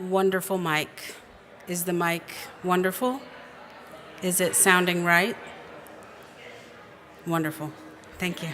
Wonderful mic. Is the mic wonderful? Is it sounding right? Wonderful. Thank you.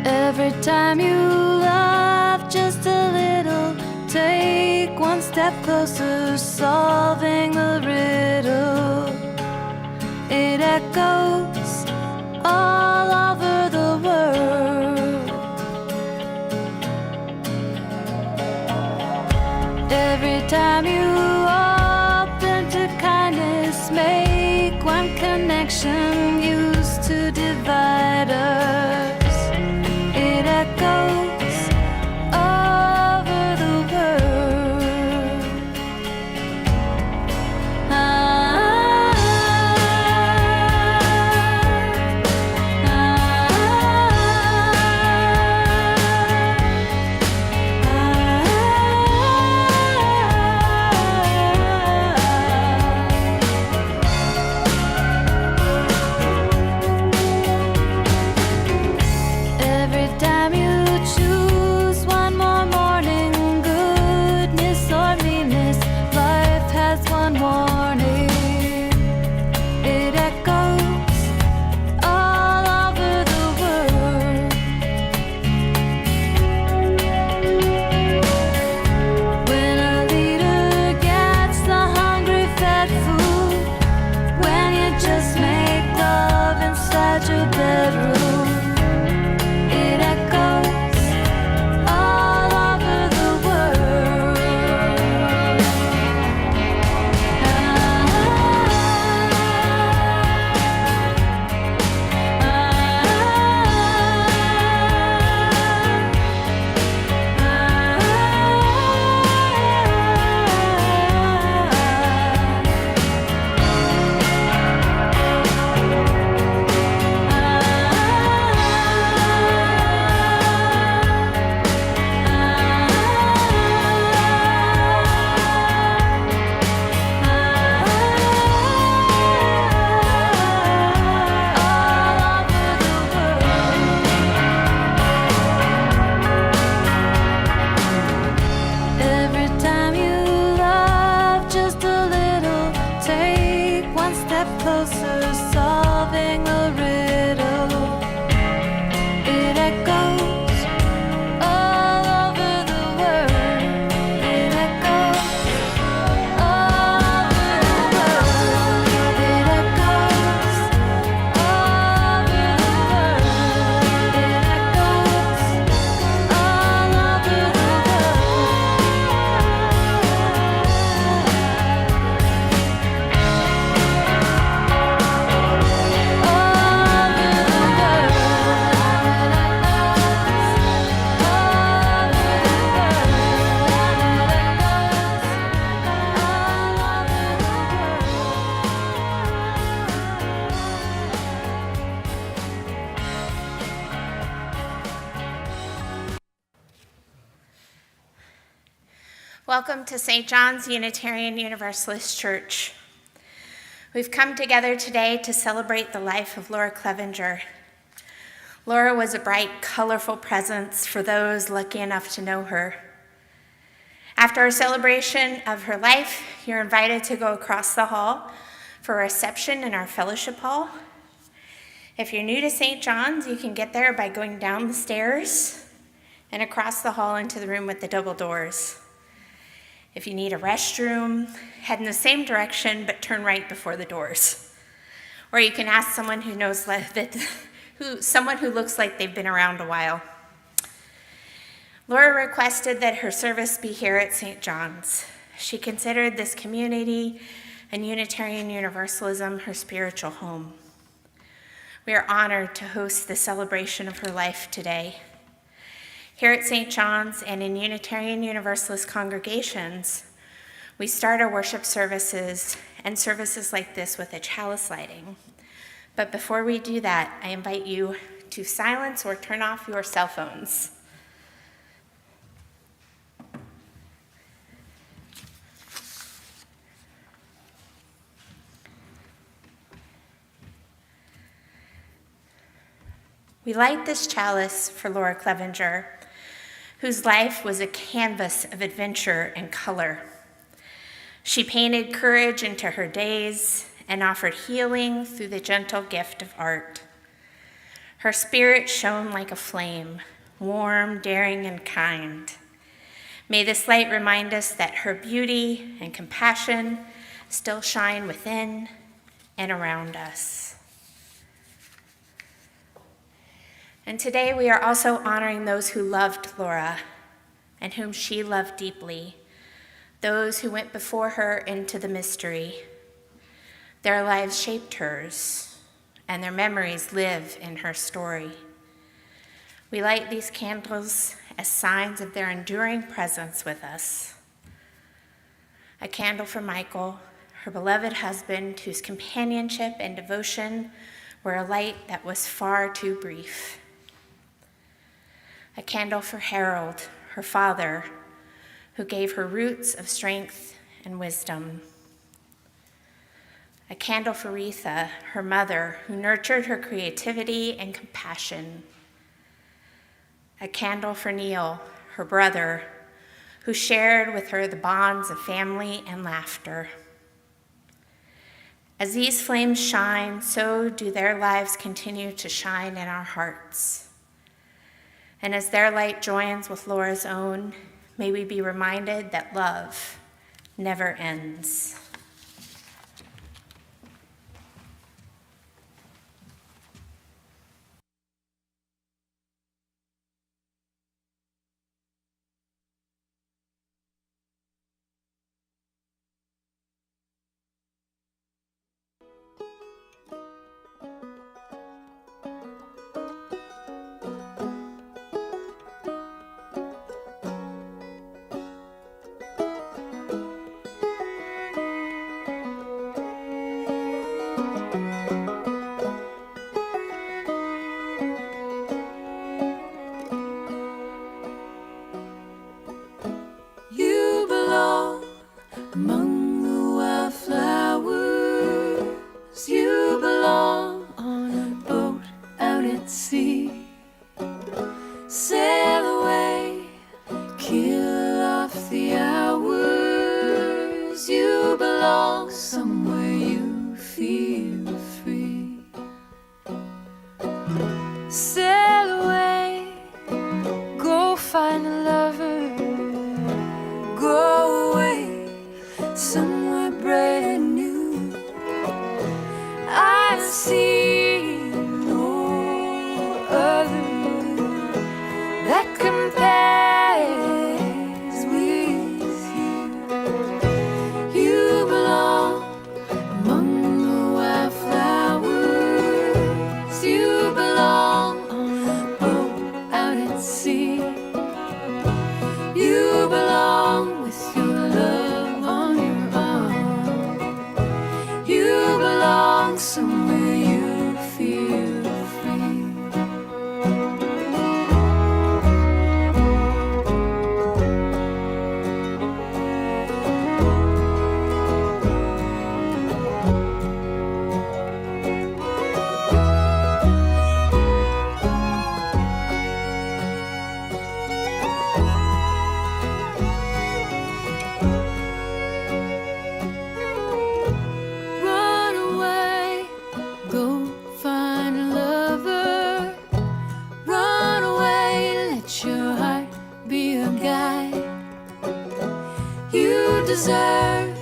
Every time you laugh just a little, take one step closer, solving the riddle. It echoes all over the world. Every time you open to kindness, make one connection used to divide us. It echoes over the world. Every time you choose one more morning, goodness or meanness, life has one warning. It echoes all over the world. When a leader gets the hungry fed food, when you just make love inside your bedroom, it echoes all over the world. Every time you love just a little, take one step closer, solving the riddle. It echoes all over the world. It echoes all over the world. It echoes all over the world. It echoes all over the Welcome to St. John's Unitarian Universalist Church. We've come together today to celebrate the life of Laura Clevenger. Laura was a bright, colorful presence for those lucky enough to know her. After our celebration of her life, you're invited to go across the hall for a reception in our fellowship hall. If you're new to St. John's, you can get there by going down the stairs and across the hall into the room with the double doors. If you need a restroom, head in the same direction, but turn right before the doors. Or you can ask someone who knows someone who looks like they've been around a while. Laura requested that her service be here at St. John's. She considered this community and Unitarian Universalism her spiritual home. We are honored to host the celebration of her life today. Here at St. John's and in Unitarian Universalist congregations, we start our worship services and services like this with a chalice lighting. But before we do that, I invite you to silence or turn off your cell phones. We light this chalice for Laura Clevenger, whose life was a canvas of adventure and color. She painted courage into her days and offered healing through the gentle gift of art. Her spirit shone like a flame, warm, daring, and kind. May this light remind us that her beauty and compassion still shine within and around us. And today we are also honoring those who loved Laura and whom she loved deeply, those who went before her into the mystery. Their lives shaped hers, and their memories live in her story. We light these candles as signs of their enduring presence with us. A candle for Michael, her beloved husband, whose companionship and devotion were a light that was far too brief. A candle for Harold, her father, who gave her roots of strength and wisdom. A candle for Retha, her mother, who nurtured her creativity and compassion. A candle for Neil, her brother, who shared with her the bonds of family and laughter. As these flames shine, so do their lives continue to shine in our hearts. And as their light joins with Laura's own, may we be reminded that love never ends. You belong among the wildflowers. You belong on a boat out at sea. Sail away, kill off the hours. You belong somewhere you feel free. Sail away, go find a lover. Go away, somewhere brand new. I've seen no other that compares with you. You belong among the wildflowers. You belong on a boat out at sea. deserve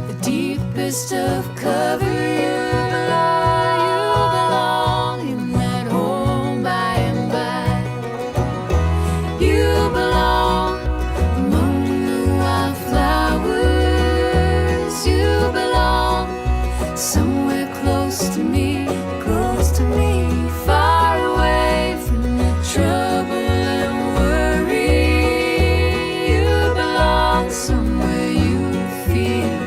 the deepest of cover. You belong in that home by and by. You belong among the wildflowers. You belong somewhere close to me, far away from the trouble and worry. You belong somewhere you feel.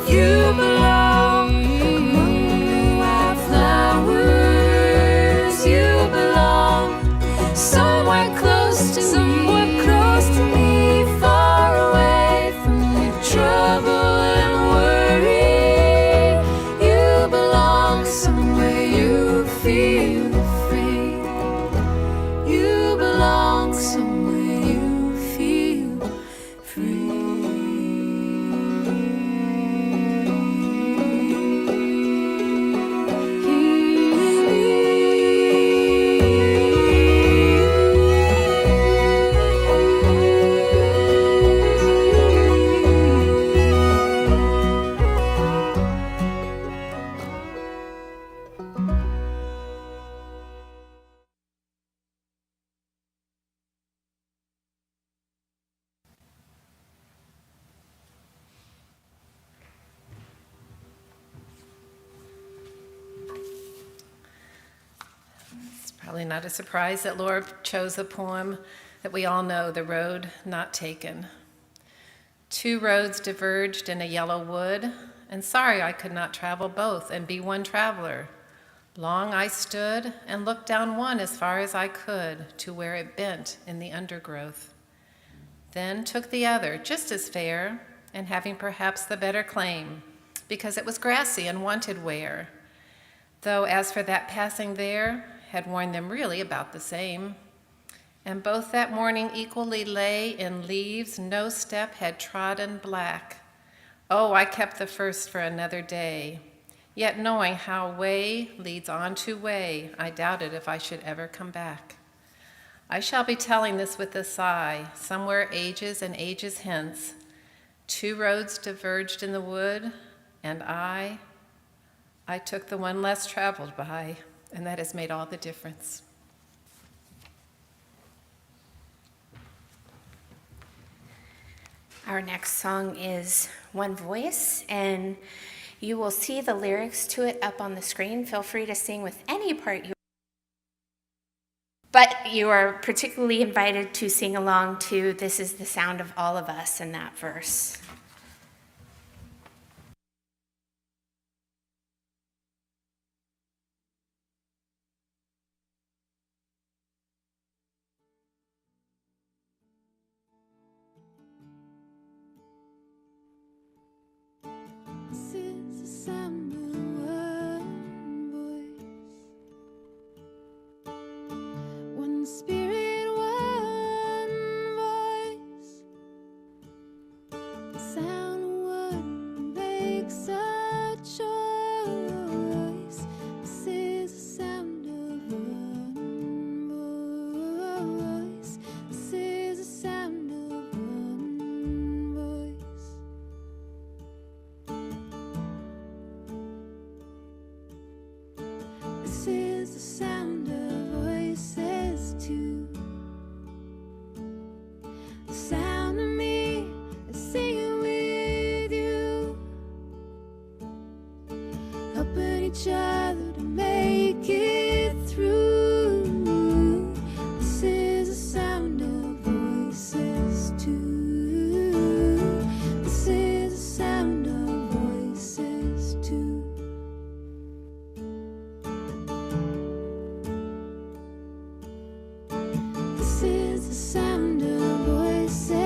You belong among the wildflowers. You belong somewhere close to me, far away from the trouble and worry. You belong somewhere you feel free. You belong somewhere you feel It's probably not a surprise that Laura chose a poem that we all know, The Road Not Taken. 2 roads diverged in a yellow wood, and sorry I could not travel both and be one traveler. Long I stood and looked down one as far as I could to where it bent in the undergrowth. Then took the other, just as fair, and having perhaps the better claim, because it was grassy and wanted wear. Though as for that passing there, had worn them really about the same. And both that morning equally lay in leaves no step had trodden black. Oh, I kept the first for another day. Yet knowing how way leads on to way, I doubted if I should ever come back. I shall be telling this with a sigh, somewhere ages and ages hence. 2 roads diverged in the wood, and I took the one less traveled by, and that has made all the difference. Our next song is One Voice, and you will see the lyrics to it up on the screen. Feel free to sing with any part you but you are particularly invited to sing along to This Is the Sound of All of Us in that verse. This is the sound of one voice, one spirit, one voice, the sound of one who makes a choice. This is the sound of one voice. This is the sound of one voice. This is the sound of voices too. The sound of me singing with you, helping each other to make it through. This is the sound of voices too. This is the sound of voices too. This is the sound of voices.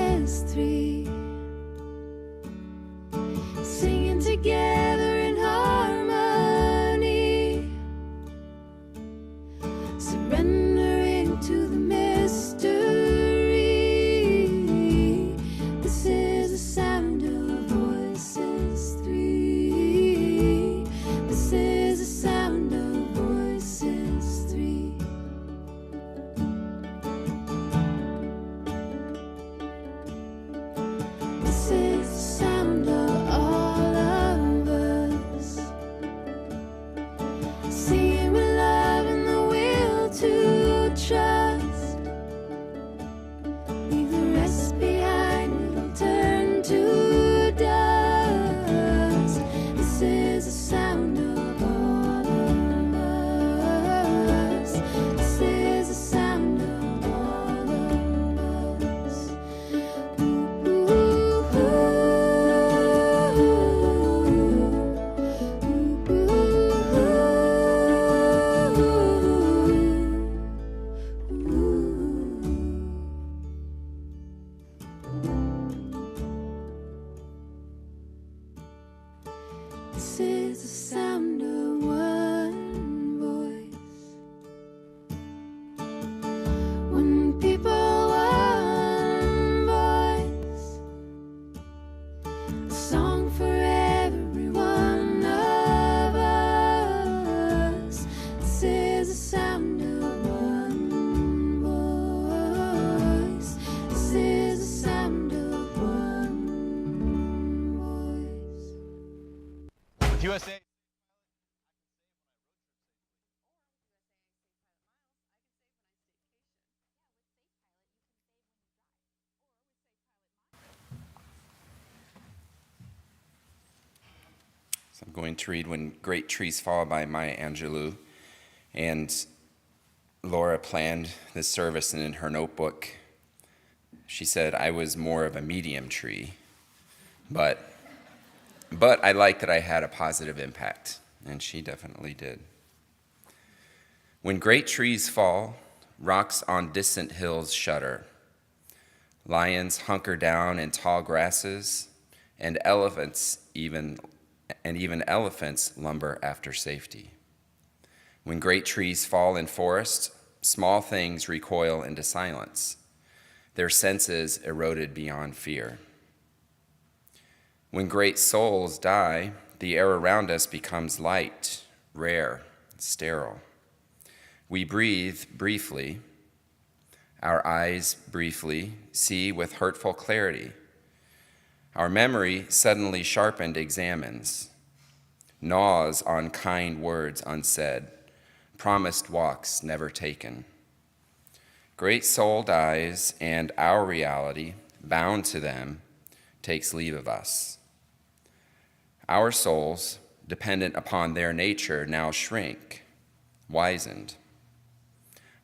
USA. So I'm going to read When Great Trees Fall by Maya Angelou. And Laura planned this service, and in her notebook, she said, I was more of a medium tree, but I liked that I had a positive impact, and she definitely did. When great trees fall, rocks on distant hills shudder. Lions hunker down in tall grasses, and even elephants lumber after safety. When great trees fall in forests, small things recoil into silence, their senses eroded beyond fear. When great souls die, the air around us becomes light, rare, sterile. We breathe briefly, our eyes briefly see with hurtful clarity. Our memory, suddenly sharpened, examines, gnaws on kind words unsaid, promised walks never taken. Great soul dies, and our reality, bound to them, takes leave of us. Our souls, dependent upon their nature, now shrink, wizened.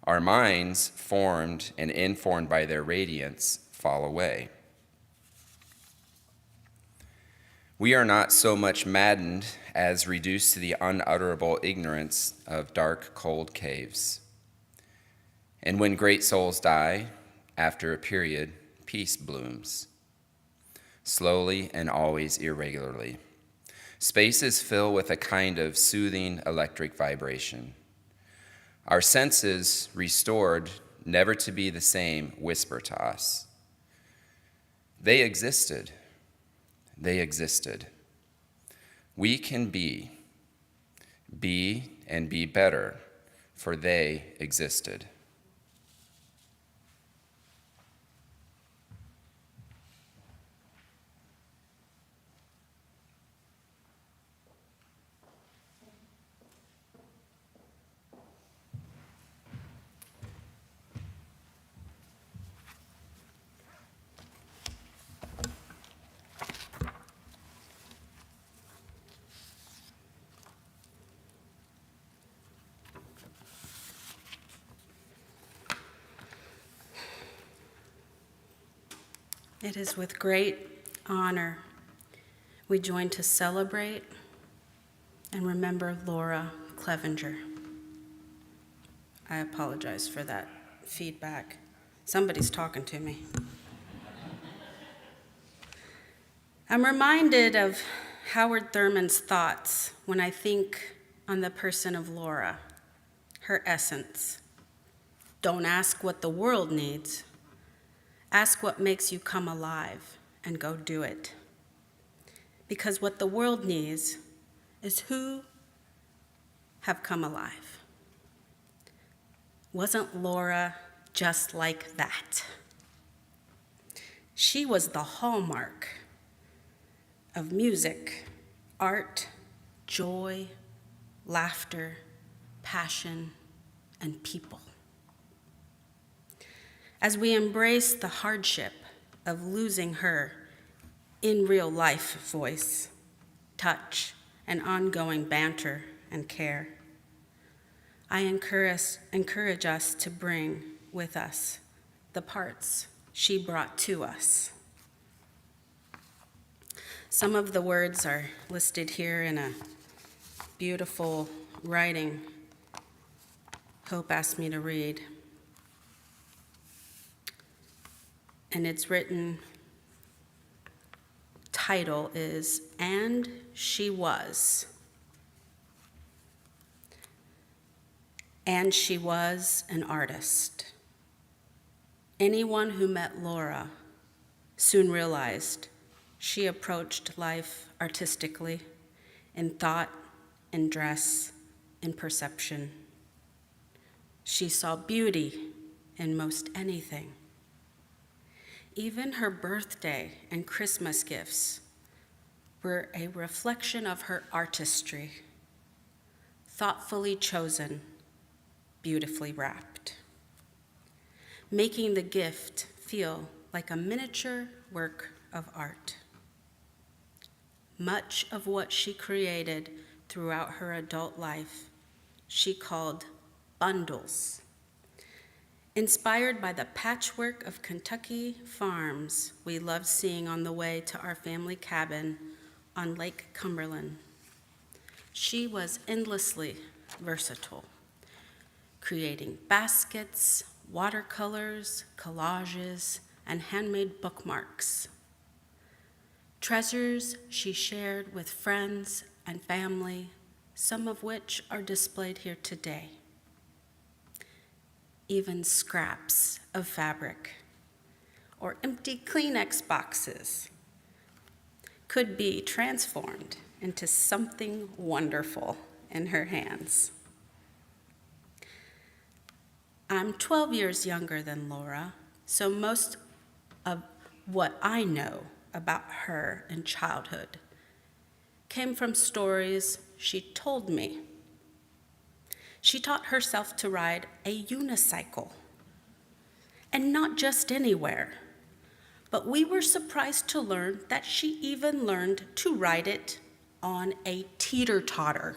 Our minds, formed and informed by their radiance, fall away. We are not so much maddened as reduced to the unutterable ignorance of dark, cold caves. And when great souls die, after a period, peace blooms, slowly and always irregularly. Spaces fill with a kind of soothing electric vibration. Our senses, restored, never to be the same, whisper to us. They existed. They existed. We can be and be better, for they existed. It is with great honor we join to celebrate and remember Laura Clevenger. I apologize for that feedback. Somebody's talking to me. I'm reminded of Howard Thurman's thoughts when I think on the person of Laura, her essence. Don't ask what the world needs. Ask what makes you come alive and go do it. Because what the world needs is who have come alive. Wasn't Laura just like that? She was the hallmark of music, art, joy, laughter, passion, and people. As we embrace the hardship of losing her in real life voice, touch, and ongoing banter and care, I encourage us to bring with us the parts she brought to us. Some of the words are listed here in a beautiful writing Hope asked me to read. And its written title is And She Was. And she was an artist. Anyone who met Laura soon realized she approached life artistically, in thought, in dress, in perception. She saw beauty in most anything. Even her birthday and Christmas gifts were a reflection of her artistry, thoughtfully chosen, beautifully wrapped, making the gift feel like a miniature work of art. Much of what she created throughout her adult life, she called bundles, inspired by the patchwork of Kentucky farms we loved seeing on the way to our family cabin on Lake Cumberland. She was endlessly versatile, creating baskets, watercolors, collages, and handmade bookmarks. Treasures she shared with friends and family, some of which are displayed here today. Even scraps of fabric or empty Kleenex boxes could be transformed into something wonderful in her hands. I'm 12 years younger than Laura, so most of what I know about her in childhood came from stories she told me. She taught herself to ride a unicycle, and not just anywhere, but we were surprised to learn that she even learned to ride it on a teeter-totter.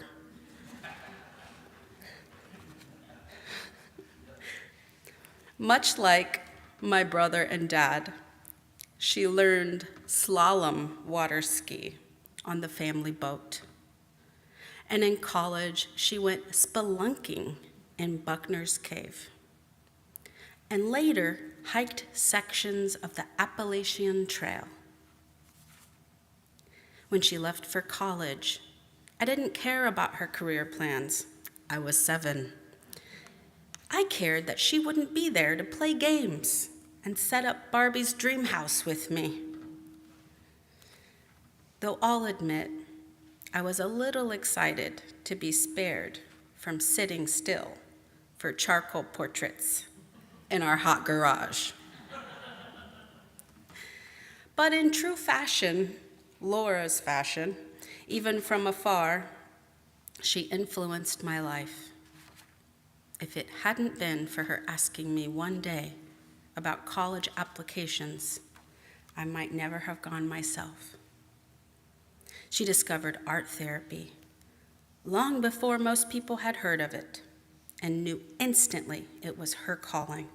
Much like my brother and dad, she learned slalom water ski on the family boat. And in college, she went spelunking in Buckner's Cave. And later, hiked sections of the Appalachian Trail. When she left for college, I didn't care about her career plans. I was 7. I cared that she wouldn't be there to play games and set up Barbie's dream house with me. Though I'll admit, I was a little excited to be spared from sitting still for charcoal portraits in our hot garage. But in true fashion, Laura's fashion, even from afar, she influenced my life. If it hadn't been for her asking me one day about college applications, I might never have gone myself. She discovered art therapy long before most people had heard of it and knew instantly it was her calling.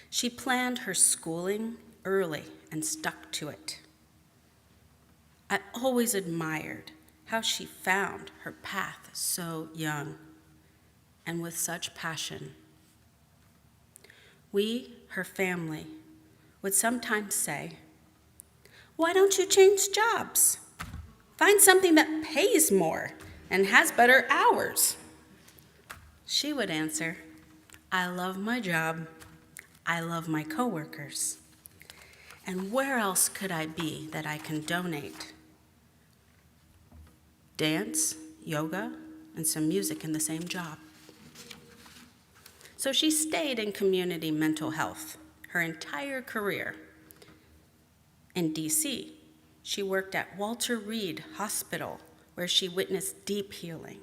She planned her schooling early and stuck to it. I always admired how she found her path so young and with such passion. We, her family, would sometimes say, "Why don't you change jobs? Find something that pays more and has better hours." She would answer, "I love my job. I love my coworkers. And where else could I be that I can donate?" Dance, yoga, and some music in the same job. So she stayed in community mental health her entire career. In DC, she worked at Walter Reed Hospital, where she witnessed deep healing.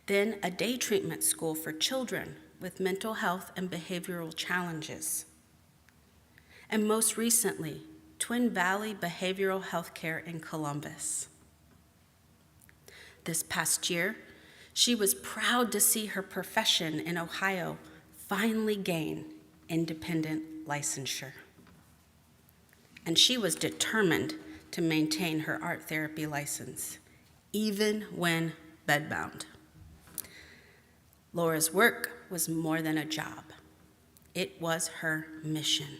Then a day treatment school for children with mental health and behavioral challenges. And most recently, Twin Valley Behavioral Health Care in Columbus. This past year, she was proud to see her profession in Ohio finally gain independent licensure. And she was determined to maintain her art therapy license, even when bedbound. Laura's work was more than a job. It was her mission.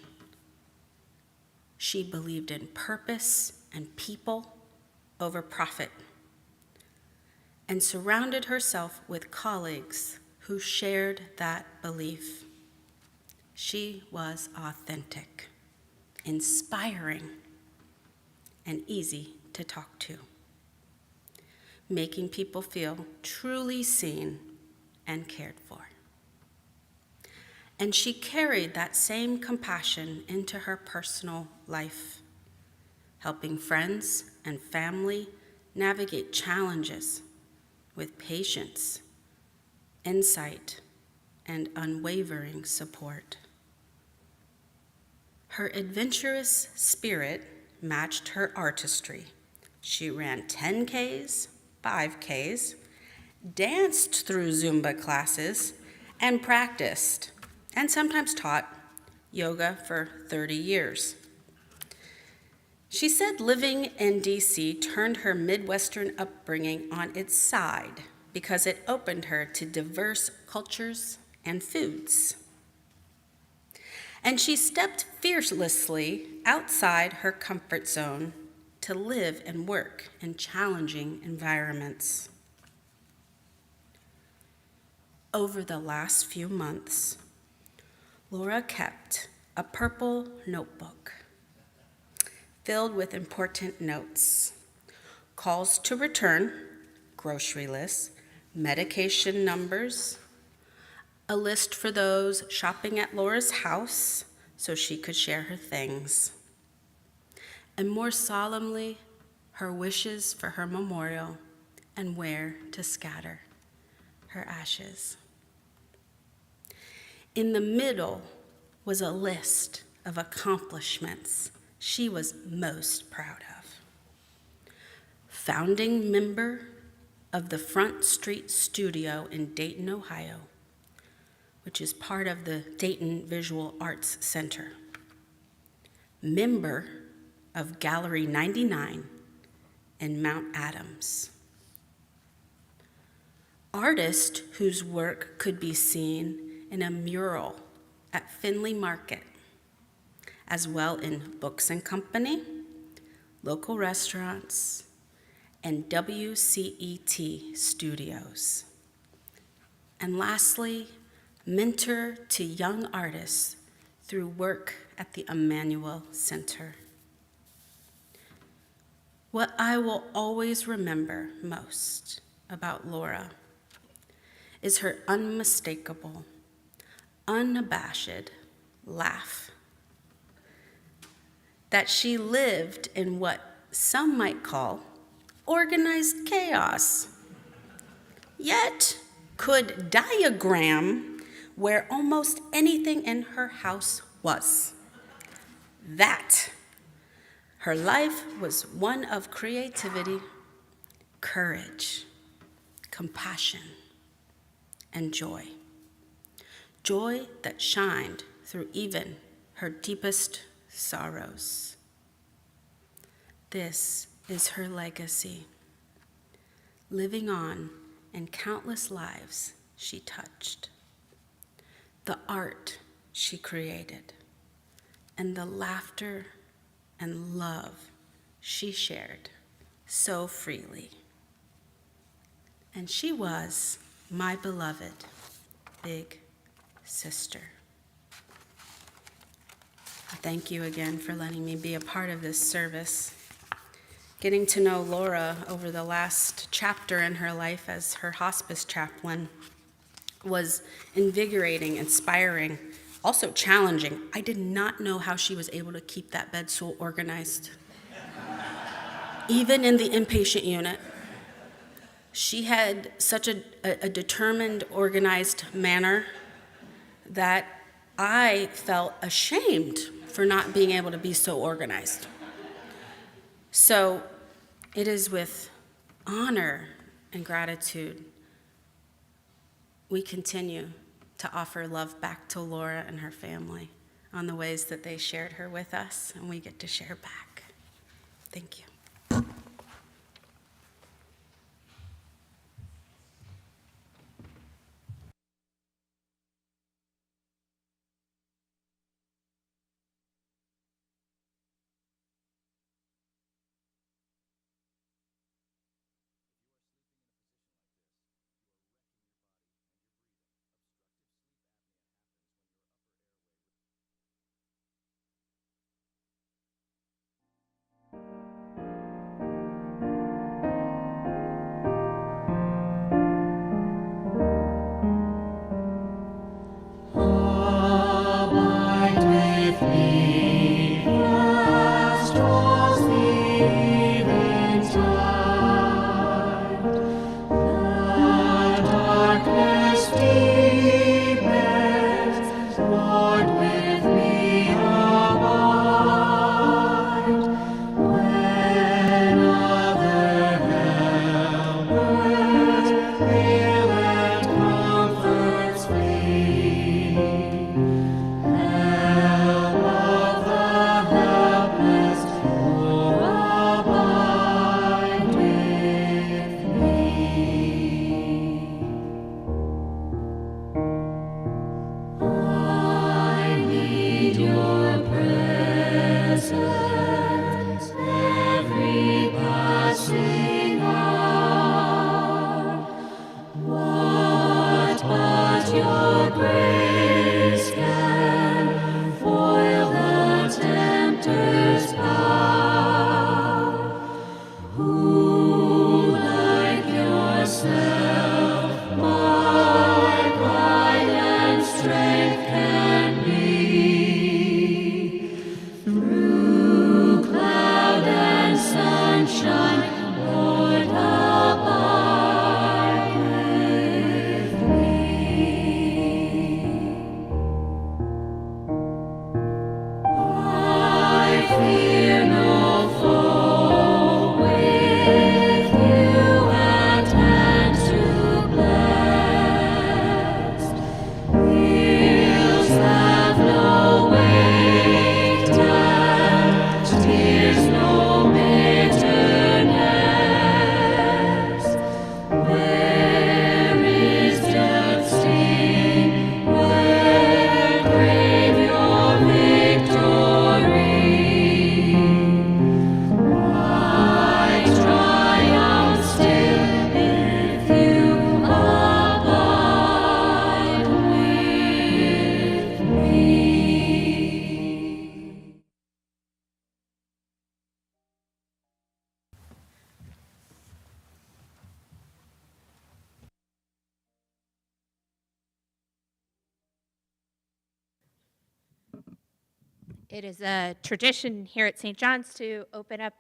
She believed in purpose and people over profit, and surrounded herself with colleagues who shared that belief. She was authentic, inspiring, and easy to talk to, making people feel truly seen and cared for. And she carried that same compassion into her personal life, helping friends and family navigate challenges with patience, insight, and unwavering support. Her adventurous spirit matched her artistry. She ran 10Ks, 5Ks, danced through Zumba classes, and practiced, and sometimes taught, yoga for 30 years. She said living in DC turned her Midwestern upbringing on its side because it opened her to diverse cultures and foods. And she stepped fearlessly outside her comfort zone to live and work in challenging environments. Over the last few months, Laura kept a purple notebook filled with important notes, calls to return, grocery lists, medication numbers, a list for those shopping at Laura's house so she could share her things, and more solemnly, her wishes for her memorial and where to scatter her ashes. In the middle was a list of accomplishments she was most proud of. Founding member of the Front Street Studio in Dayton, Ohio, which is part of the Dayton Visual Arts Center. Member of Gallery 99 in Mount Adams. Artist whose work could be seen in a mural at Findlay Market, as well in Books and Company, local restaurants, and WCET studios. And lastly, mentor to young artists through work at the Emmanuel Center. What I will always remember most about Laura is her unmistakable, unabashed laugh. That she lived in what some might call organized chaos, yet could diagram where almost anything in her house was. That her life was one of creativity, courage, compassion, and joy. Joy that shined through even her deepest sorrows. This is her legacy, living on in countless lives she touched, the art she created, and the laughter and love she shared so freely. And she was my beloved big sister. Thank you again for letting me be a part of this service. Getting to know Laura over the last chapter in her life as her hospice chaplain was invigorating, inspiring, also challenging. I did not know how she was able to keep that bed so organized. Even in the inpatient unit, she had such a determined, organized manner that I felt ashamed for not being able to be so organized. So it is with honor and gratitude we continue to offer love back to Laura and her family on the ways that they shared her with us, and we get to share back. Thank you. It is a tradition here at St. John's to open up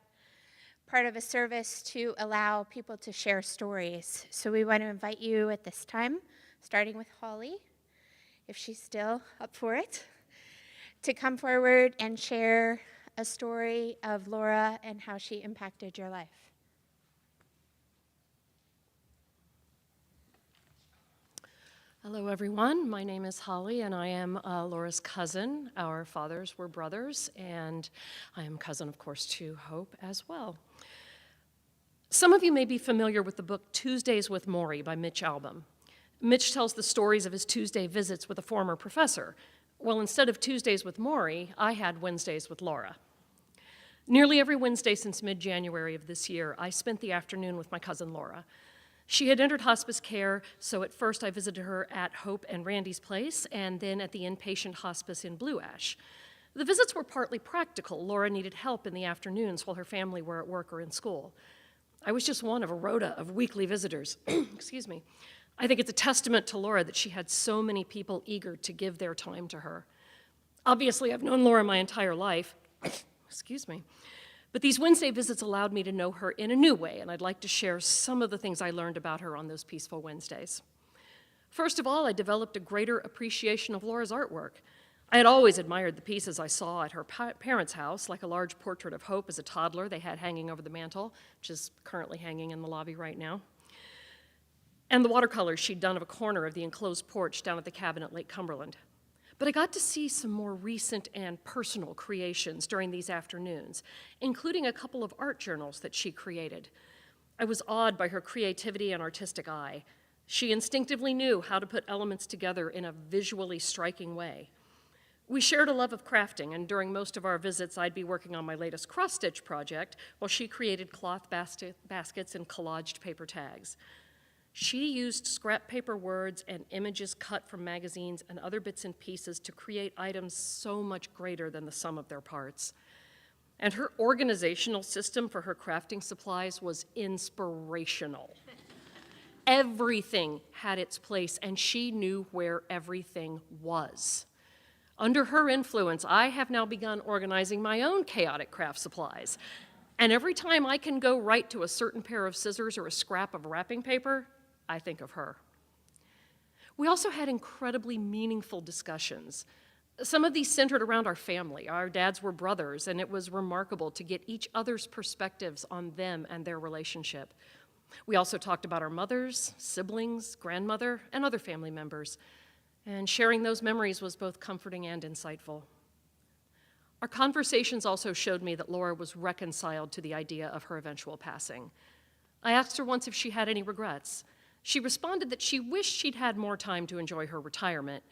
part of a service to allow people to share stories. So we want to invite you at this time, starting with Holly, if she's still up for it, to come forward and share a story of Laura and how she impacted your life. Hello, everyone. My name is Holly, and I am Laura's cousin. Our fathers were brothers, and I am cousin, of course, to Hope as well. Some of you may be familiar with the book Tuesdays with Maury by Mitch Albom. Mitch tells the stories of his Tuesday visits with a former professor. Well, instead of Tuesdays with Maury, I had Wednesdays with Laura. Nearly every Wednesday since mid-January of this year, I spent the afternoon with my cousin Laura. She had entered hospice care, so at first I visited her at Hope and Randy's place, and then at the inpatient hospice in Blue Ash. The visits were partly practical. Laura needed help in the afternoons while her family were at work or in school. I was just one of a rota of weekly visitors. Excuse me. I think it's a testament to Laura that she had so many people eager to give their time to her. Obviously, I've known Laura my entire life. Excuse me. But these Wednesday visits allowed me to know her in a new way, and I'd like to share some of the things I learned about her on those peaceful Wednesdays. First of all, I developed a greater appreciation of Laura's artwork. I had always admired the pieces I saw at her parents' house, like a large portrait of Hope as a toddler they had hanging over the mantel, which is currently hanging in the lobby right now, and the watercolors she'd done of a corner of the enclosed porch down at the cabin at Lake Cumberland. But I got to see some more recent and personal creations during these afternoons, including a couple of art journals that she created. I was awed by her creativity and artistic eye. She instinctively knew how to put elements together in a visually striking way. We shared a love of crafting, and during most of our visits, I'd be working on my latest cross-stitch project while she created cloth baskets and collaged paper tags. She used scrap paper words and images cut from magazines and other bits and pieces to create items so much greater than the sum of their parts. And her organizational system for her crafting supplies was inspirational. Everything had its place, and she knew where everything was. Under her influence, I have now begun organizing my own chaotic craft supplies. And every time I can go right to a certain pair of scissors or a scrap of wrapping paper, I think of her. We also had incredibly meaningful discussions. Some of these centered around our family. Our dads were brothers, and it was remarkable to get each other's perspectives on them and their relationship. We also talked about our mothers, siblings, grandmother, and other family members. And sharing those memories was both comforting and insightful. Our conversations also showed me that Laura was reconciled to the idea of her eventual passing. I asked her once if she had any regrets. She responded that she wished she'd had more time to enjoy her retirement,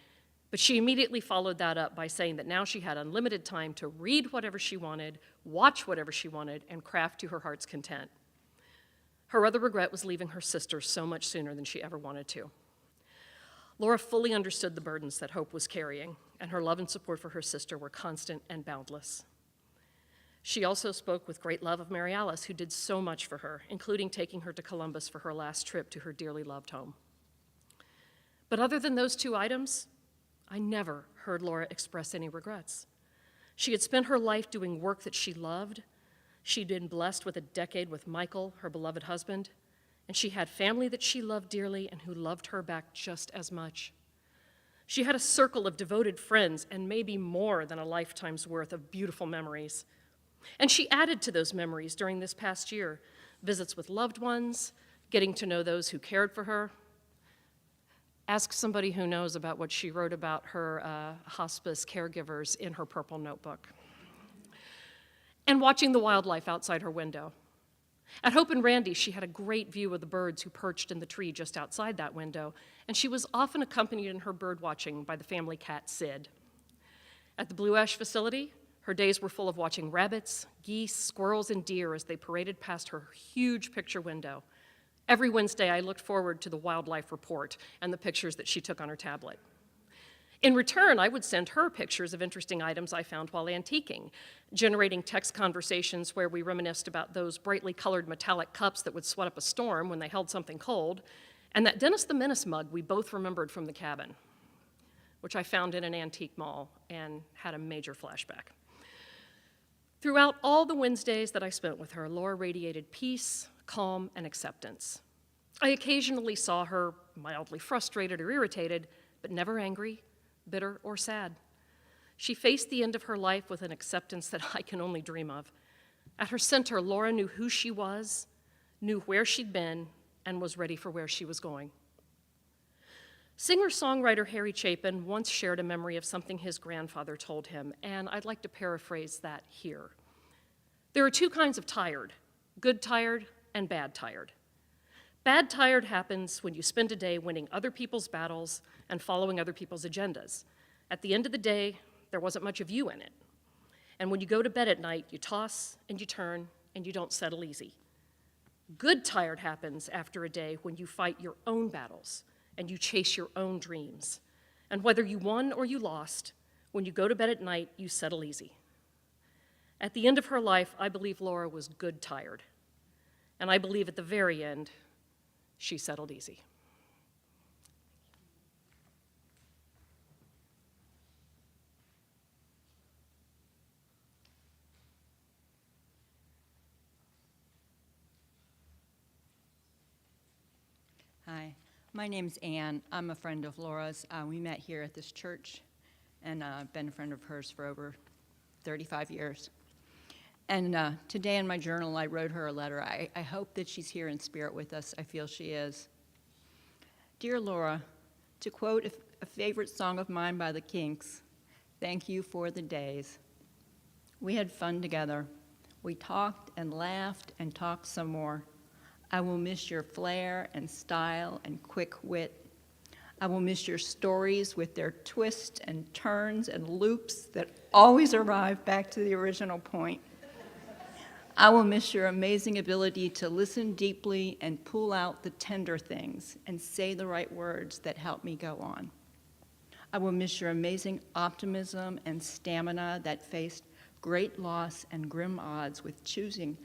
but she immediately followed that up by saying that now she had unlimited time to read whatever she wanted, watch whatever she wanted, and craft to her heart's content. Her other regret was leaving her sister so much sooner than she ever wanted to. Laura fully understood the burdens that Hope was carrying, and her love and support for her sister were constant and boundless. She also spoke with great love of Mary Alice, who did so much for her, including taking her to Columbus for her last trip to her dearly loved home. But other than those two items, I never heard Laura express any regrets. She had spent her life doing work that she loved. She'd been blessed with a decade with Michael, her beloved husband, and she had family that she loved dearly and who loved her back just as much. She had a circle of devoted friends and maybe more than a lifetime's worth of beautiful memories. And she added to those memories during this past year, visits with loved ones, getting to know those who cared for her. Ask somebody who knows about what she wrote about her hospice caregivers in her purple notebook. And watching the wildlife outside her window. At Hope and Randy, she had a great view of the birds who perched in the tree just outside that window, and she was often accompanied in her bird watching by the family cat, Sid. At the Blue Ash facility, her days were full of watching rabbits, geese, squirrels, and deer as they paraded past her huge picture window. Every Wednesday, I looked forward to the wildlife report and the pictures that she took on her tablet. In return, I would send her pictures of interesting items I found while antiquing, generating text conversations where we reminisced about those brightly colored metallic cups that would sweat up a storm when they held something cold, and that Dennis the Menace mug we both remembered from the cabin, which I found in an antique mall and had a major flashback. Throughout all the Wednesdays that I spent with her, Laura radiated peace, calm, and acceptance. I occasionally saw her mildly frustrated or irritated, but never angry, bitter, or sad. She faced the end of her life with an acceptance that I can only dream of. At her center, Laura knew who she was, knew where she'd been, and was ready for where she was going. Singer-songwriter Harry Chapin once shared a memory of something his grandfather told him, and I'd like to paraphrase that here. There are two kinds of tired, good tired and bad tired. Bad tired happens when you spend a day winning other people's battles and following other people's agendas. At the end of the day, there wasn't much of you in it. And when you go to bed at night, you toss and you turn and you don't settle easy. Good tired happens after a day when you fight your own battles and you chase your own dreams. And whether you won or you lost, when you go to bed at night, you settle easy. At the end of her life, I believe Laura was good tired. And I believe at the very end, she settled easy. Hi, my name's Ann. I'm a friend of Laura's. We met here at this church, and I've been a friend of hers for over 35 years. And today in my journal, I wrote her a letter. I hope that she's here in spirit with us. I feel she is. Dear Laura, to quote a favorite song of mine by the Kinks, thank you for the days. We had fun together. We talked and laughed and talked some more. I will miss your flair and style and quick wit. I will miss your stories with their twists and turns and loops that always arrive back to the original point. I will miss your amazing ability to listen deeply and pull out the tender things and say the right words that help me go on. I will miss your amazing optimism and stamina that faced great loss and grim odds with choosing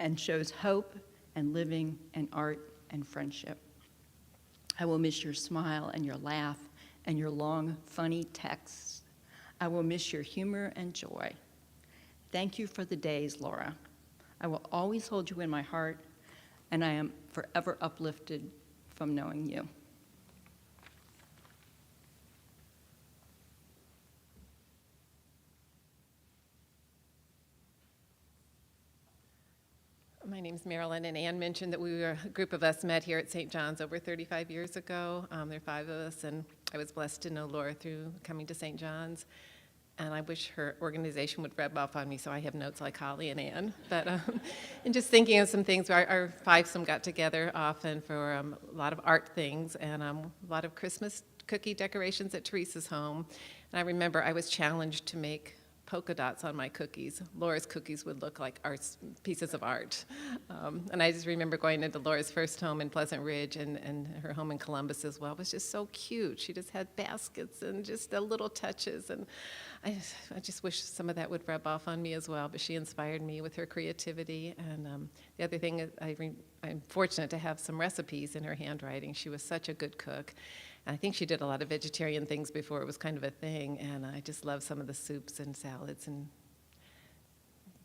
and shows hope and living and art and friendship. I will miss your smile and your laugh and your long, funny texts. I will miss your humor and joy. Thank you for the days, Laura. I will always hold you in my heart, and I am forever uplifted from knowing you. My name's Marilyn, and Ann mentioned that a group of us met here at St. John's over 35 years ago. There are 5 of us, and I was blessed to know Laura through coming to St. John's. And I wish her organization would rub off on me, so I have notes like Holly and Ann. But and just thinking of some things, our 5-some got together often for a lot of art things and a lot of Christmas cookie decorations at Teresa's home. And I remember I was challenged to make polka dots on my cookies. Laura's cookies would look like pieces of art. And I just remember going into Laura's first home in Pleasant Ridge and her home in Columbus as well. It was just so cute. She just had baskets and just the little touches. And I just wish some of that would rub off on me as well. But she inspired me with her creativity. And the other thing is I'm fortunate to have some recipes in her handwriting. She was such a good cook. I think she did a lot of vegetarian things before it was kind of a thing, and I just love some of the soups and salads and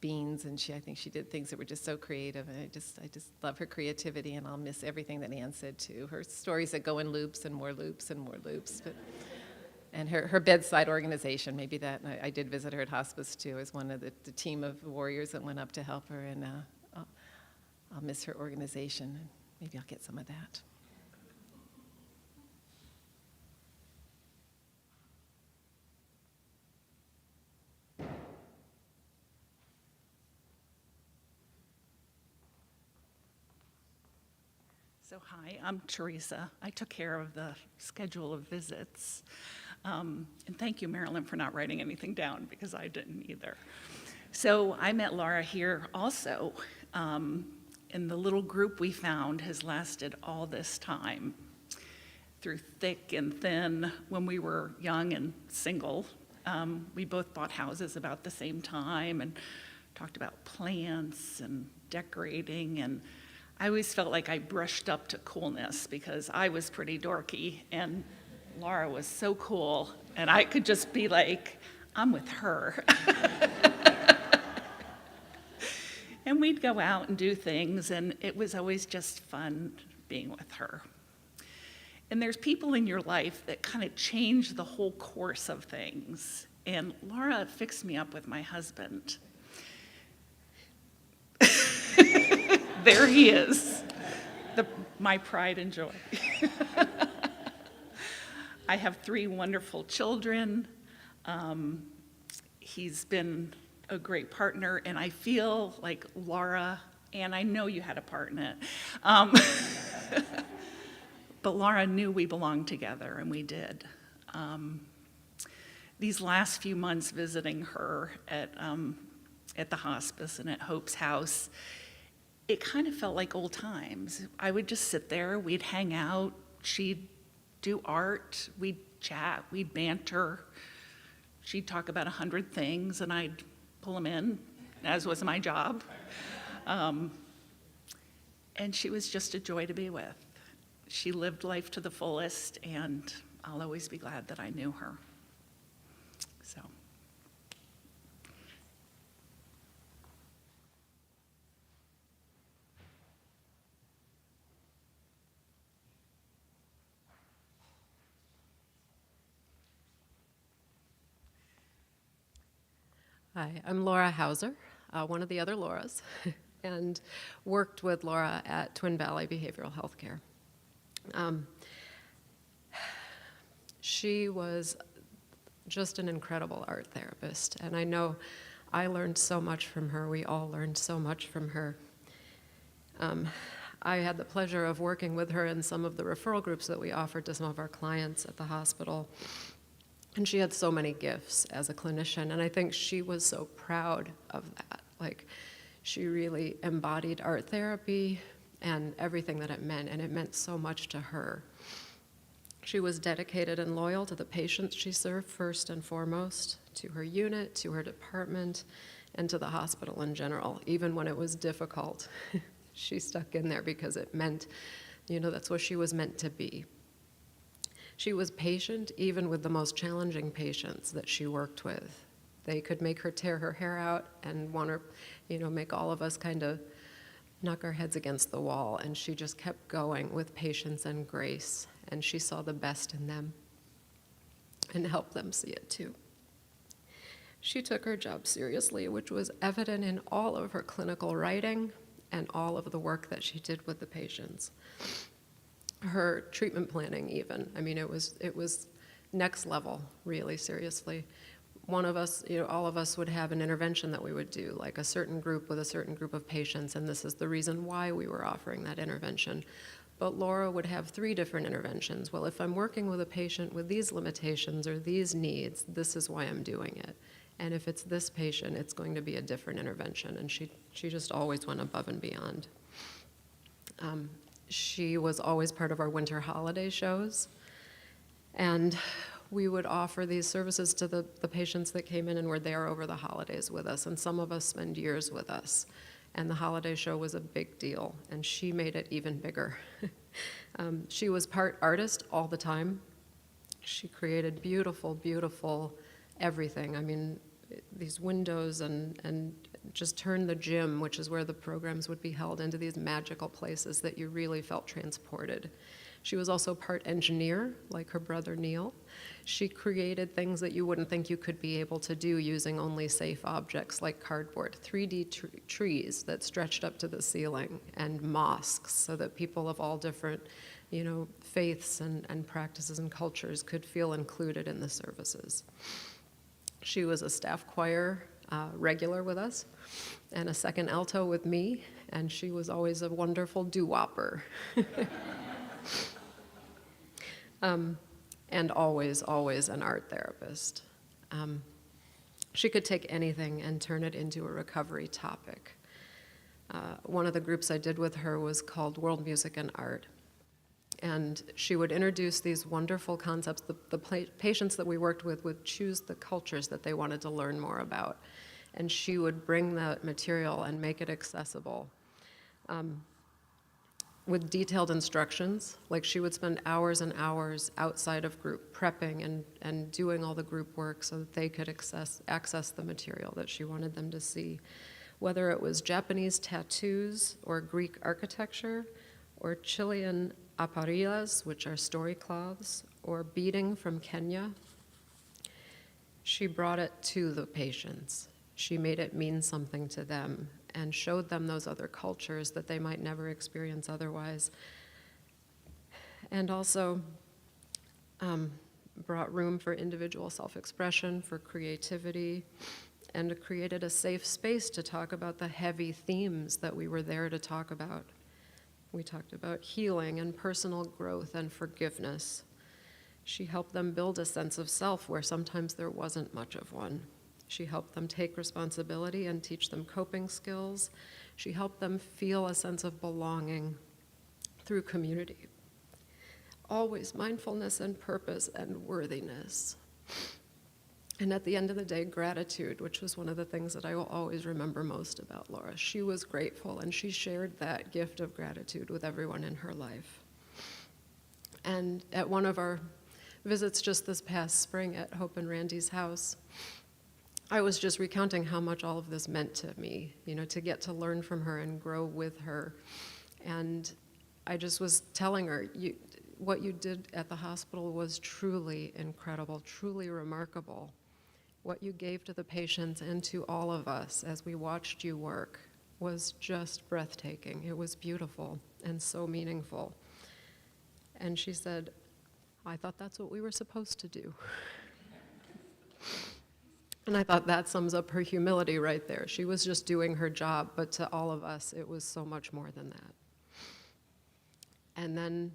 beans, and I think she did things that were just so creative, and I just love her creativity, and I'll miss everything that Ann said too. Her stories that go in loops and more loops and more loops, and her bedside organization, maybe that, I did visit her at hospice too, as one of the team of warriors that went up to help her, and I'll miss her organization, and maybe I'll get some of that. So hi, I'm Teresa. I took care of the schedule of visits. And thank you, Marilyn, for not writing anything down because I didn't either. So I met Laura here also. And the little group we found has lasted all this time. Through thick and thin, when we were young and single, we both bought houses about the same time and talked about plants and decorating, and I always felt like I brushed up to coolness because I was pretty dorky and Laura was so cool, and I could just be like, I'm with her. And we'd go out and do things, and it was always just fun being with her. And there's people in your life that kind of change the whole course of things. And Laura fixed me up with my husband. There he is, my pride and joy. I have 3 wonderful children. He's been a great partner, and I feel like Laura, and I know you had a part in it, but Laura knew we belonged together, and we did. These last few months visiting her at the hospice and at Hope's house, it kind of felt like old times. I would just sit there, we'd hang out, she'd do art, we'd chat, we'd banter. She'd talk about 100 things, and I'd pull them in, as was my job. And she was just a joy to be with. She lived life to the fullest, and I'll always be glad that I knew her. So. Hi, I'm Laura Hauser, one of the other Lauras, and worked with Laura at Twin Valley Behavioral Health Care. She was just an incredible art therapist, and I know I learned so much from her. We all learned so much from her. I had the pleasure of working with her in some of the referral groups that we offered to some of our clients at the hospital. And she had so many gifts as a clinician, and I think she was so proud of that. Like, she really embodied art therapy and everything that it meant, and it meant so much to her. She was dedicated and loyal to the patients she served first and foremost, to her unit, to her department, and to the hospital in general. Even when it was difficult, she stuck in there because it meant, that's what she was meant to be. She was patient even with the most challenging patients that she worked with. They could make her tear her hair out and want her, make all of us kind of knock our heads against the wall. And she just kept going with patience and grace. And she saw the best in them and helped them see it too. She took her job seriously, which was evident in all of her clinical writing and all of the work that she did with the patients. Her treatment planning even, it was next level, really, seriously. One of us, all of us would have an intervention that we would do, like a certain group with a certain group of patients, and this is the reason why we were offering that intervention. But Laura would have 3 different interventions. Well, if I'm working with a patient with these limitations or these needs, this is why I'm doing it. And if it's this patient, it's going to be a different intervention. And she just always went above and beyond. She was always part of our winter holiday shows, and we would offer these services to the patients that came in and were there over the holidays with us, and some of us spend years with us, and the holiday show was a big deal, and she made it even bigger. She was part artist all the time. She created beautiful, beautiful everything. These windows and just turned the gym, which is where the programs would be held, into these magical places that you really felt transported. She was also part engineer, like her brother Neil. She created things that you wouldn't think you could be able to do using only safe objects like cardboard, 3D trees that stretched up to the ceiling, and mosques so that people of all different faiths and practices and cultures could feel included in the services. She was a staff choir regular with us, and a second alto with me, and she was always a wonderful doo-wopper. And always, always an art therapist. She could take anything and turn it into a recovery topic. One of the groups I did with her was called World Music and Art. And she would introduce these wonderful concepts. The patients that we worked with would choose the cultures that they wanted to learn more about. And she would bring that material and make it accessible with detailed instructions. Like, she would spend hours and hours outside of group prepping and doing all the group work so that they could access the material that she wanted them to see. Whether it was Japanese tattoos or Greek architecture or Chilean aparillas, which are story cloths, or beading from Kenya, she brought it to the patients. She made it mean something to them and showed them those other cultures that they might never experience otherwise. And also brought room for individual self-expression, for creativity, and created a safe space to talk about the heavy themes that we were there to talk about. We talked about healing and personal growth and forgiveness. She helped them build a sense of self where sometimes there wasn't much of one. She helped them take responsibility and teach them coping skills. She helped them feel a sense of belonging through community. Always mindfulness and purpose and worthiness. And at the end of the day, gratitude, which was one of the things that I will always remember most about Laura. She was grateful, and she shared that gift of gratitude with everyone in her life. And at one of our visits just this past spring at Hope and Randy's house, I was just recounting how much all of this meant to me, to get to learn from her and grow with her. And I just was telling her, what you did at the hospital was truly incredible, truly remarkable. What you gave to the patients and to all of us as we watched you work was just breathtaking. It was beautiful and so meaningful. And she said, I thought that's what we were supposed to do. And I thought that sums up her humility right there. She was just doing her job, but to all of us, it was so much more than that. And then,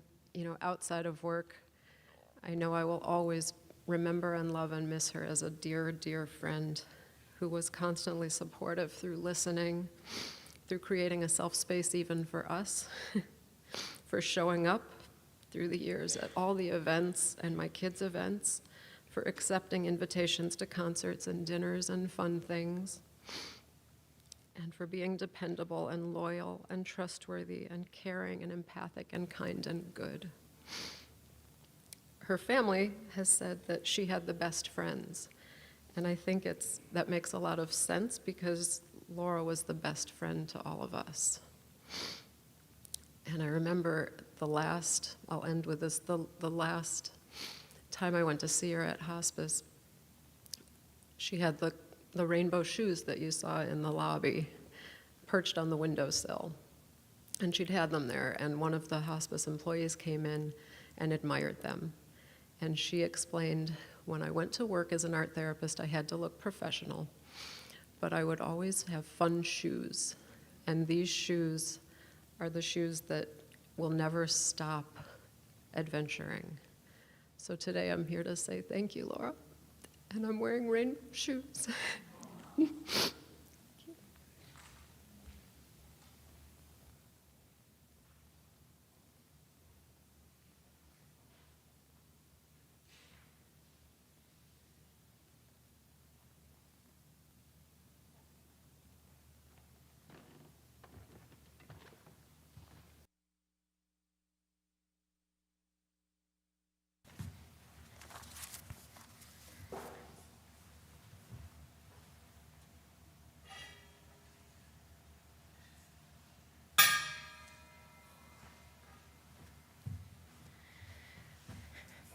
outside of work, I know I will always remember and love and miss her as a dear, dear friend who was constantly supportive through listening, through creating a self space even for us, for showing up through the years at all the events and my kids' events, for accepting invitations to concerts and dinners and fun things, and for being dependable and loyal and trustworthy and caring and empathic and kind and good. Her family has said that she had the best friends, and I think that makes a lot of sense because Laura was the best friend to all of us. And I remember I'll end with this, the last time I went to see her at hospice, she had the rainbow shoes that you saw in the lobby perched on the windowsill. And she'd had them there, and one of the hospice employees came in and admired them. And she explained, when I went to work as an art therapist, I had to look professional, but I would always have fun shoes. And these shoes are the shoes that will never stop adventuring. So today I'm here to say thank you, Laura. And I'm wearing rainbow shoes.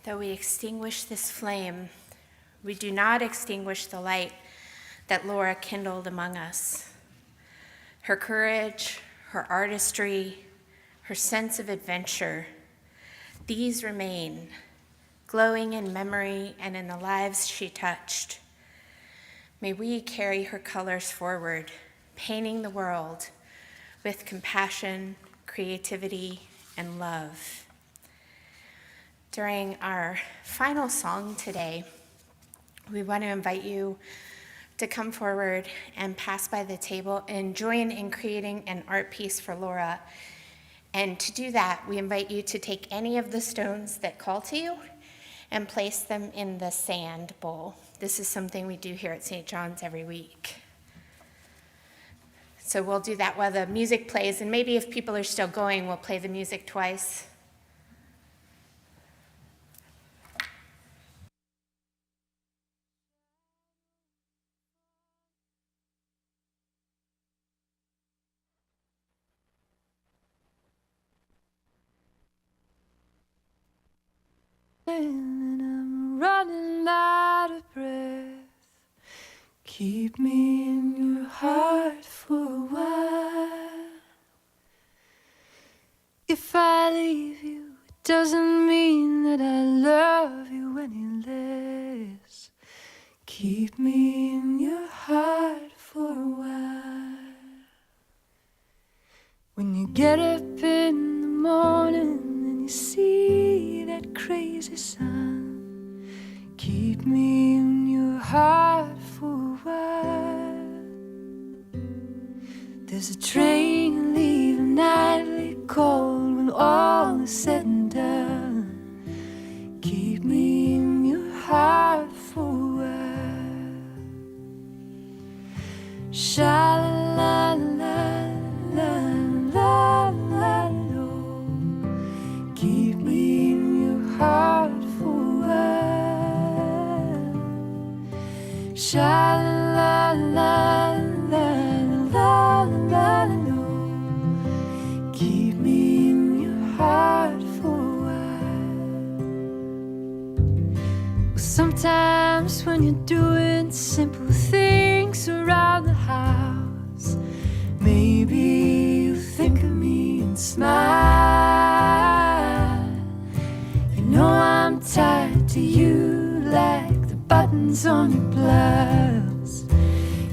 Though we extinguish this flame, we do not extinguish the light that Laura kindled among us. Her courage, her artistry, her sense of adventure, these remain, glowing in memory and in the lives she touched. May we carry her colors forward, painting the world with compassion, creativity, and love. During our final song today, we want to invite you to come forward and pass by the table and join in creating an art piece for Laura. And to do that, we invite you to take any of the stones that call to you and place them in the sand bowl. This is something we do here at St. John's every week. So we'll do that while the music plays, and maybe if people are still going, we'll play the music twice. And I'm running out of breath. Keep me in your heart for a while. If I leave you, it doesn't mean that I love you any less. Keep me in your heart for a while. When you get up in the morning and you see that crazy sun, keep me in your heart for a while. There's a train leaving nightly cold when all is said and done. Keep me in your heart for a while. Sha-la-la-la-la-la-la-lo. Keep me in your heart for a while. Sha-la-la-la-la-la-lo. Keep me in your heart for a while. Sometimes when you're doing simple things around the house, maybe you think of me and smile. You know I'm tied to you like the buttons on your blouse.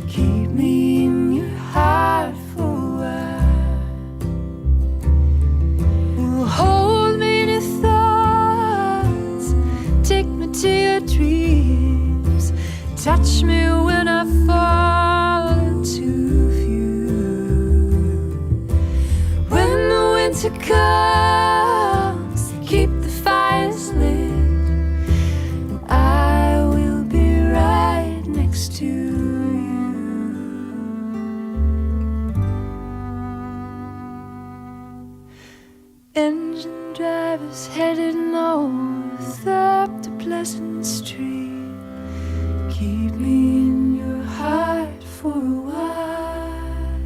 Keep me in your heart for a while. Well, hold me in your thoughts, take me to your dreams, touch me when I fall into view. When the winter comes, keep the fires lit, and I will be right next to you. Engine drivers headed north up to Pleasant Street. Keep me in your heart for a while.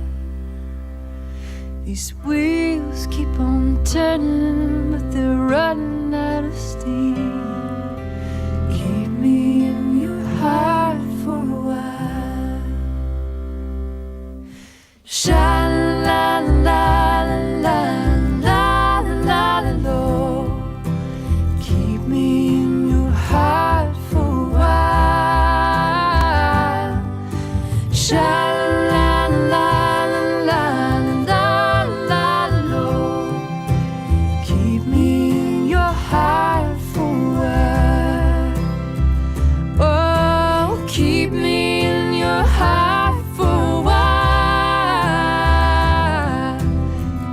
These wheels keep on turning, but they're running out of steam. Keep me in your heart for a while. Sha-la-la-la-la-la-la-lo. Keep me in your heart for a while. Sha-la-la-la-la-la-la-lo. Keep me in your heart for a while. Oh, keep me in your heart for a while.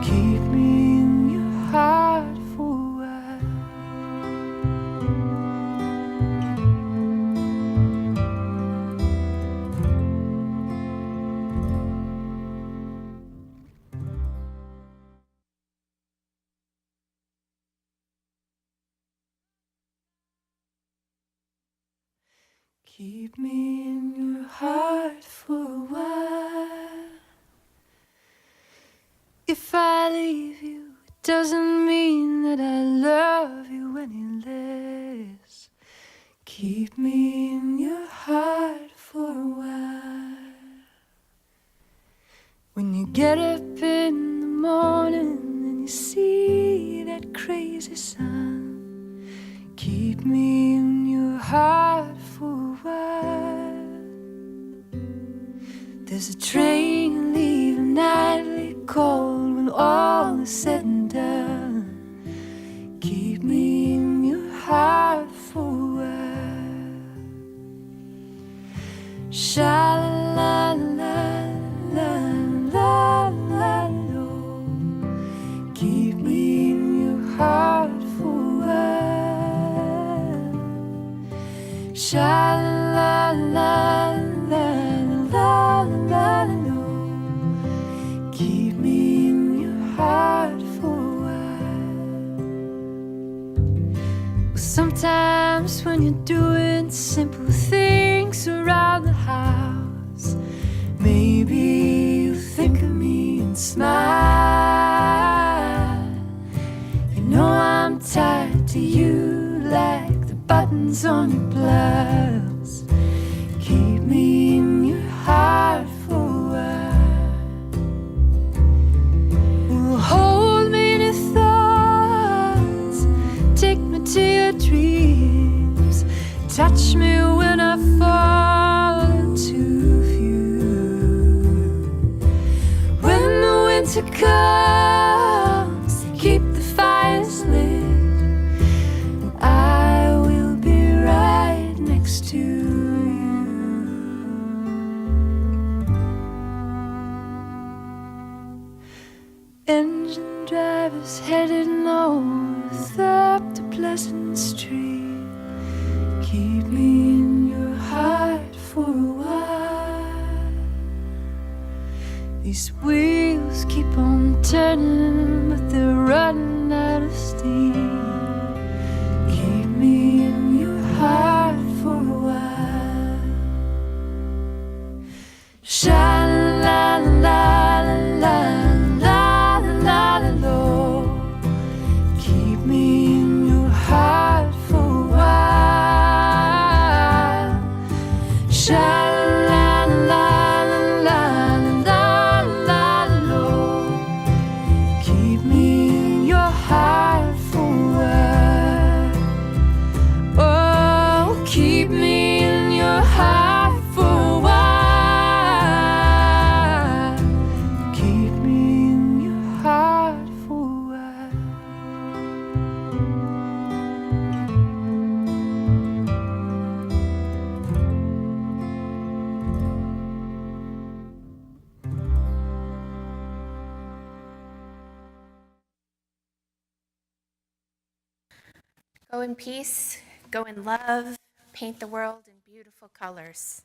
Keep me in your heart for a while. Keep me in your heart for a while. If I leave you, it doesn't mean that I love you any less. Keep me in your heart for a while. When you get up in the morning and you see that crazy sun, keep me in your heart for a while. There's a train leaving nightly cold when all is said and done. Keep me in your heart for a while. Sha-la-la-la-la-la-lo. Keep me in your heart for a while. Sha-la-la-la-la-la-lo. Keep me in your heart for a while. Sometimes when you're doing simple things around the house, maybe you think of me and smile. You know I'm tied to you like buttons on your blouse. Keep me in your heart for a while. Hold me in your thoughts, take me to your dreams, touch me when I fall into view. When the winter comes, keep the fires lit. I will be right next to you. Engine drivers headed north up to Pleasant Street. Keep me in your heart for a while. These wheels keep on turning, but they're running out of steam. Keep me in your heart for a while. Sha-la-la-la-la-la-la-la-la-la-la. Keep me in your heart for a while. Sha-la-la-la-la-la-la-la. Keep me in your heart for a while. Oh, keep me in your heart for a while. Keep me in your heart for a while. Go in peace, go in love, paint the world in beautiful colors.